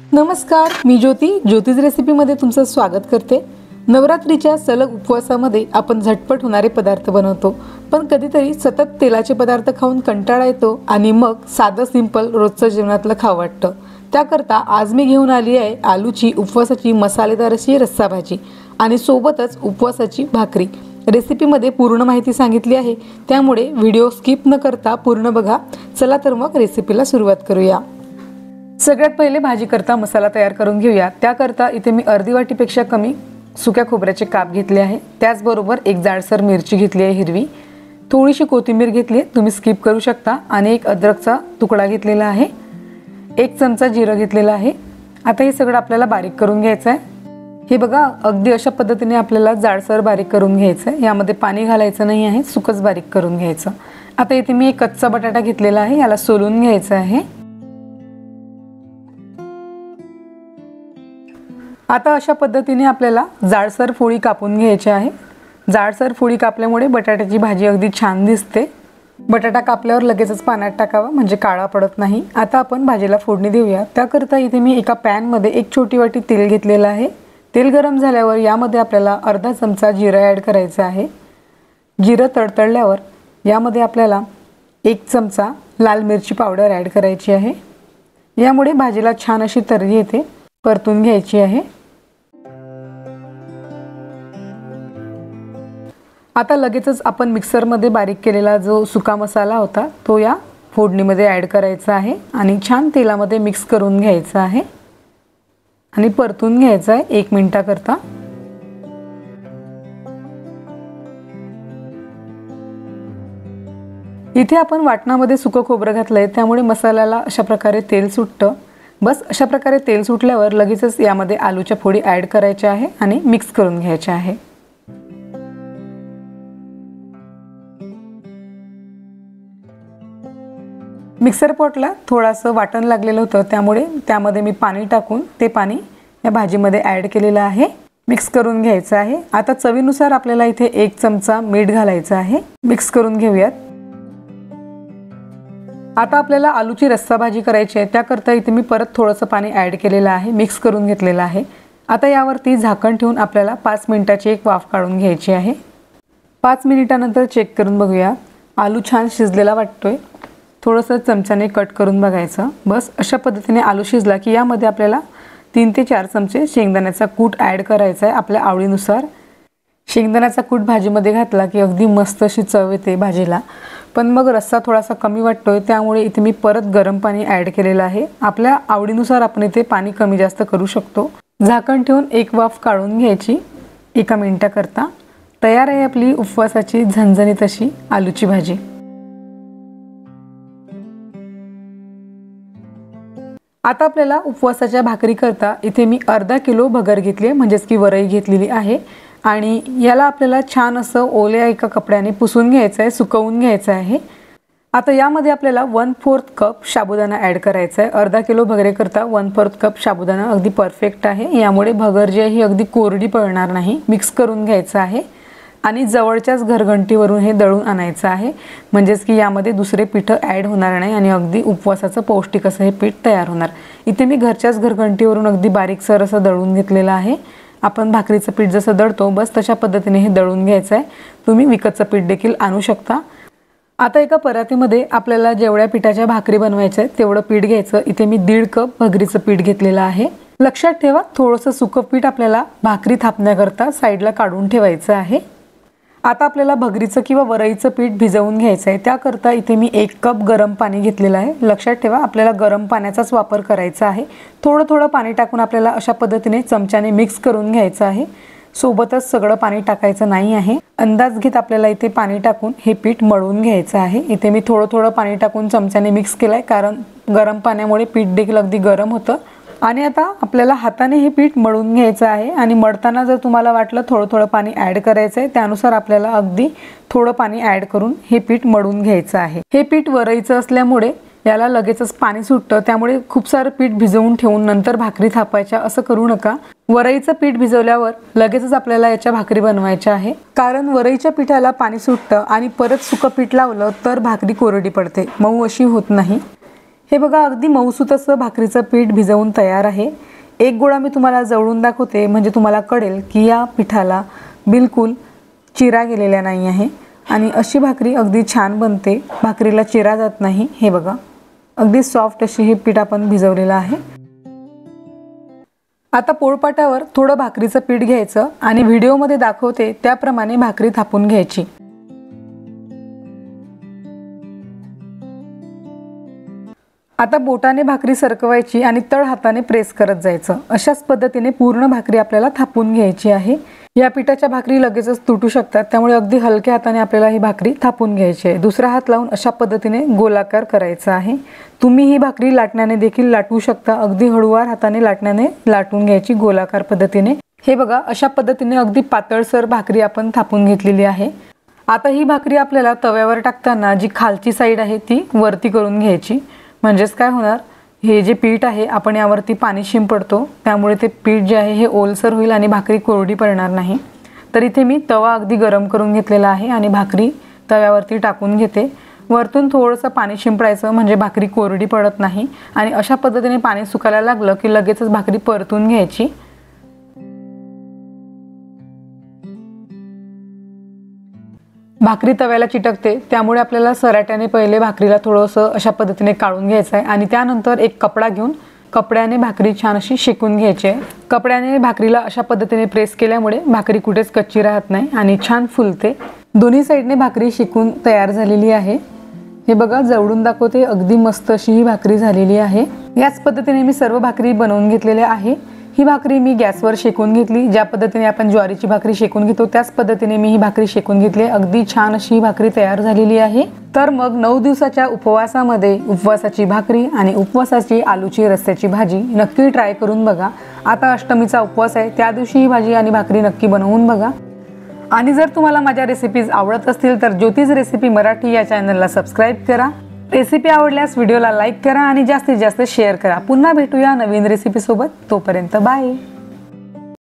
नमस्कार, मी ज्योतिज रेसिपीमध्ये तुमचं स्वागत करते। नवरात्रीच्या सलग उपवासामध्ये आपण झटपट होणारे पदार्थ बनवतो, पण कधीतरी सतत तेलाचे पदार्थ खाऊन कंटाळा येतो आणि मग साधं सिंपल रोजचं जेवणातलं खावं वाटतं। त्याकरता आज मी घेऊन आली आहे आलूची उपवासाची मसालेदार अशी रस्सा भाजी आणि सोबतच उपवासाची भाकरी। रेसिपीमध्ये पूर्ण माहिती सांगितली आहे, त्यामुळे व्हिडिओ स्किप न करता पूर्ण बघा। चला तर मग रेसिपीला सुरुवात करूया। सगळ्यात पहिले भाजी करता मसाला तयार करून घेऊया। त्याकरता इथे मी अर्धी वाटीपेक्षा कमी सुक्या खोबऱ्याचे काप घेतले आहे, त्याचबरोबर एक जाडसर मिरची घेतली आहे हिरवी, थोडीशी कोथिंबीर घेतली आहे, तुम्ही स्किप करू शकता, आणि एक अद्रकचा तुकडा घेतलेला आहे, एक चमचा जिरं घेतलेला आहे। आता हे सगळं आपल्याला बारीक करून घ्यायचं आहे। हे बघा, अगदी अशा पद्धतीने आपल्याला जाडसर बारीक करून घ्यायचं आहे। यामध्ये पाणी घालायचं नाही आहे, सुकच बारीक करून घ्यायचं। आता इथे मी एक कच्चा बटाटा घेतलेला आहे, याला सोलून घ्यायचं आहे। आता अशा पद्धतीने आपल्याला जाडसर फोडी कापून घ्यायची आहे। जाडसर फोडी कापल्यामुळे बटाट्याची भाजी अगदी छान दिसते। बटाटा कापल्यावर लगेचच पाण्यात टाकावा, म्हणजे काळा पडत नाही। आता आपण भाजीला फोडणी देऊया। त्याकरता इथे मी एका पॅन मध्ये एक छोटी वाटी तेल घेतलेलं आहे। तेल गरम झाल्यावर यामध्ये आपल्याला अर्धा चमचा जिरं ॲड करायचं आहे। जिरं तडतडल्यावर यामध्ये आपल्याला एक चमचा लाल मिरची पावडर ॲड करायची आहे। यामुळे भाजीला छान अशी तर्री येते। परतून घ्यायची आहे। आता लगेचच आपण मिक्सरमध्ये बारीक केलेला जो सुका मसाला होता तो या फोडणीमध्ये ॲड करायचा आहे आणि छान तेलामध्ये मिक्स करून घ्यायचा आहे आणि परतून घ्यायचा आहे 1 मिनिटाकरता। इथे आपण वाटणामध्ये सुकं खोबरं घातलंय, त्यामुळे मसाल्याला अशा प्रकारे तेल सुटतं। बस अशा प्रकारे तेल सुटल्यावर लगेचच यामध्ये आलूच्या फोडी ॲड करायच्या आहे आणि मिक्स करून घ्यायच्या आहे। मिक्सर पॉटला थोडंसं वाटण लागलेलं होतं, त्यामुळे त्यामध्ये मी पाणी टाकून ते पाणी या भाजीमध्ये ॲड केलेलं आहे। मिक्स करून घ्यायचं आहे। आता चवीनुसार आपल्याला इथे 1 चमचा मीठ घालायचं आहे। मिक्स करून घेऊयात। आता आपल्याला आलूची रस्सा भाजी करायची आहे, त्याकरता इथे मी परत थोडंसं पाणी ॲड केलेलं आहे, मिक्स करून घेतलेलं आहे। आता यावरती झाकण ठेवून आपल्याला 5 मिनिटाची एक वाफ काढून घ्यायची आहे। 5 मिनिटानंतर चेक करून बघूया। आलू छान शिजलेला वाटतोय। थोडंसं चमच्याने कट करून बघायचं। बस अशा पद्धतीने आलू शिजला की यामध्ये आपल्याला 3 ते 4 चमचे शेंगदाण्याचा कूट ॲड करायचा आहे आपल्या आवडीनुसार। शेंगदाण्याचा कूट भाजीमध्ये घातला की अगदी मस्त अशी चव येते भाजीला। पण मग रस्सा थोडासा कमी वाटतोय, त्यामुळे इथे मी परत गरम पाणी ॲड केलेलं आहे। आपल्या आवडीनुसार आपण इथे पाणी कमी जास्त करू शकतो। झाकण ठेवून एक वाफ काढून घ्यायची 1 मिनिटाकरता। तयार आहे आपली उपवासाची झणझणीत अशी आलूची भाजी। आता आपल्याला उपवासाच्या भाकरी करता इथे मी अर्धा किलो भगर घेतली, म्हणजेच की वरई घेतलेली आहे, आणि याला आपल्याला छान असं ओल्या एका कपड्याने पुसून घ्यायचं आहे, सुकवून घ्यायचं आहे। आता यामध्ये आपल्याला 1/4 कप साबुदाणा ॲड करायचा आहे। अर्धा किलो भगरे करता 1/4 कप साबुदाणा अगदी परफेक्ट आहे। यामुळे भगर जी आहे ही अगदी कोरडी पडणार नाही। मिक्स करून घ्यायचं आहे आणि जवळच्याच घरघंटीवरून हे दळून आणायचं आहे, म्हणजेच की यामध्ये दुसरे पीठ ॲड होणार नाही आणि अगदी उपवासाचं पौष्टिक असं हे पीठ तयार होणार। इथे मी घरच्याच घरघंटीवरून अगदी बारीकसर असं दळून घेतलेलं आहे। आपण भाकरीचं पीठ जसं दळतो बस तशा पद्धतीने हे दळून घ्यायचं आहे। तुम्ही विकतचं पीठ देखील आणू शकता। आता एका परातीमध्ये आपल्याला जेवढ्या पिठाच्या भाकरी बनवायच्या आहेत तेवढं पीठ घ्यायचं। इथे मी 1.5 कप भगरीचं पीठ घेतलेलं आहे। लक्षात ठेवा, थोडंसं सुकं पीठ आपल्याला भाकरी थापण्याकरता साईडला काढून ठेवायचं आहे। आता आपल्याला भगरीचं किंवा वरईचं पीठ भिजवून घ्यायचं आहे, त्याकरता इथे मी 1 कप गरम पाणी घेतलेलं आहे। लक्षात ठेवा, आपल्याला गरम पाण्याचाच वापर करायचा आहे। थोडं थोडं पाणी टाकून आपल्याला अशा पद्धतीने चमच्याने मिक्स करून घ्यायचं आहे। सोबतच सगळं पाणी टाकायचं नाही आहे। अंदाज घेत आपल्याला इथे पाणी टाकून हे पीठ मळून घ्यायचं आहे। इथे मी थोडं थोडं पाणी टाकून चमच्याने मिक्स केलंय, कारण गरम पाण्यामुळे पीठ देखील अगदी गरम होतं। आणि आता आपल्याला हाताने हे पीठ मळून घ्यायचं आहे, आणि मळताना जर तुम्हाला वाटलं थोडं थोडं पाणी ॲड करायचं आहे, त्यानुसार आपल्याला अगदी थोडं पाणी ॲड करून हे पीठ मळून घ्यायचं आहे। हे पीठ वरईचं असल्यामुळे याला लगेचच पाणी सुटतं, त्यामुळे खूप सारं पीठ भिजवून ठेवून नंतर भाकरी थापायच्या असं करू नका। वरईचं पीठ भिजवल्यावर लगेचच आपल्याला याच्या भाकरी बनवायच्या आहे, कारण वरईच्या पिठाला पाणी सुटतं आणि परत सुकं पीठ लावलं तर भाकरी कोरडी पडते, मऊ अशी होत नाही। हे बघा अगदी मऊसूत असं भाकरीचं पीठ भिजवून तयार आहे। एक गोळा मी तुम्हाला जवळून दाखवते म्हणजे तुम्हाला कळेल की या पिठाला बिलकुल चिरा गेलेला नाही आहे आणि अशी भाकरी अगदी छान बनते, भाकरीला चिरा जात नाही। हे बघा अगदी सॉफ्ट अशी हे पीठ आपण भिजवलेलं आहे। आता पोळपाटावर थोडं भाकरीचं पीठ घ्यायचं आणि व्हिडिओमध्ये दाखवते त्याप्रमाणे भाकरी थापून घ्यायची। आता बोटाने भाकरी सरकवायची आणि तळ हाताने प्रेस करत जायचं। अशाच पद्धतीने पूर्ण भाकरी आपल्याला थापून घ्यायची आहे। या पिठाच्या भाकरी लगेचच तुटू शकतात, त्यामुळे अगदी हलक्या हाताने आपल्याला ही भाकरी थापून घ्यायची आहे। दुसरा हात लावून अशा पद्धतीने गोलाकार करायचा आहे। तुम्ही ही भाकरी लाटण्याने देखील लाटू शकता, अगदी हळूवार हाताने लाटण्याने लाटून घ्यायची गोलाकार पद्धतीने। हे बघा अशा पद्धतीने अगदी पातळसर भाकरी आपण थापून घेतलेली आहे। आता ही भाकरी आपल्याला तव्यावर टाकताना जी खालची साईड आहे ती वरती करून घ्यायची, म्हणजेच काय होणार, हे जे पीठ आहे आपण यावरती पाणी शिंपडतो त्यामुळे ते पीठ जे आहे हे ओलसर होईल आणि भाकरी कोरडी पडणार नाही। तर इथे मी तवा अगदी गरम करून घेतलेला आहे आणि भाकरी तव्यावरती टाकून घेते। वरतून थोडंसं पाणी शिंपडायचं म्हणजे भाकरी कोरडी पडत नाही आणि अशा पद्धतीने पाणी सुकायला लागलं की लगेचच भाकरी परतून घ्यायची। भाकरी तव्याला चिटकते त्यामुळे आपल्याला सराट्याने पहिले भाकरीला थोडंसं अशा पद्धतीने काढून घ्यायचं आहे आणि त्यानंतर एक कपडा घेऊन कपड्याने भाकरी छान अशी शेकून घ्यायची आहे। कपड्याने भाकरीला अशा पद्धतीने प्रेस केल्यामुळे भाकरी कुठेच कच्ची राहत नाही आणि छान फुलते। दोन्ही साईडने भाकरी शेकून तयार झालेली आहे। हे बघा जवळून दाखवते, अगदी मस्त अशी ही भाकरी झालेली आहे। याच पद्धतीने मी सर्व भाकरी बनवून घेतलेल्या आहे। ही भाकरी मी गॅसवर शेकून घेतली, ज्या पद्धतीने आपण ज्वारीची भाकरी शेकून घेतो त्याच पद्धतीने मी ही भाकरी शेकून घेतली। अगदी छान अशी ही भाकरी तयार झालेली आहे। तर मग 9 दिवसाच्या उपवासामध्ये उपवासाची भाकरी आणि उपवासाची आलूची रस्स्याची भाजी नक्की ट्राय करून बघा। आता अष्टमीचा उपवास आहे, त्या दिवशी ही भाजी आणि भाकरी नक्की बनवून बघा। आणि जर तुम्हाला माझ्या रेसिपीज आवडत असतील तर ज्योतिष रेसिपी मराठी या चॅनलला सबस्क्राईब करा। रेसिपी आवडल्यास व्हिडिओला लाईक करा आणि जास्तीत जास्त शेअर करा। पुन्हा भेटूया नवीन रेसिपी सोबत, तोपर्यंत बाय।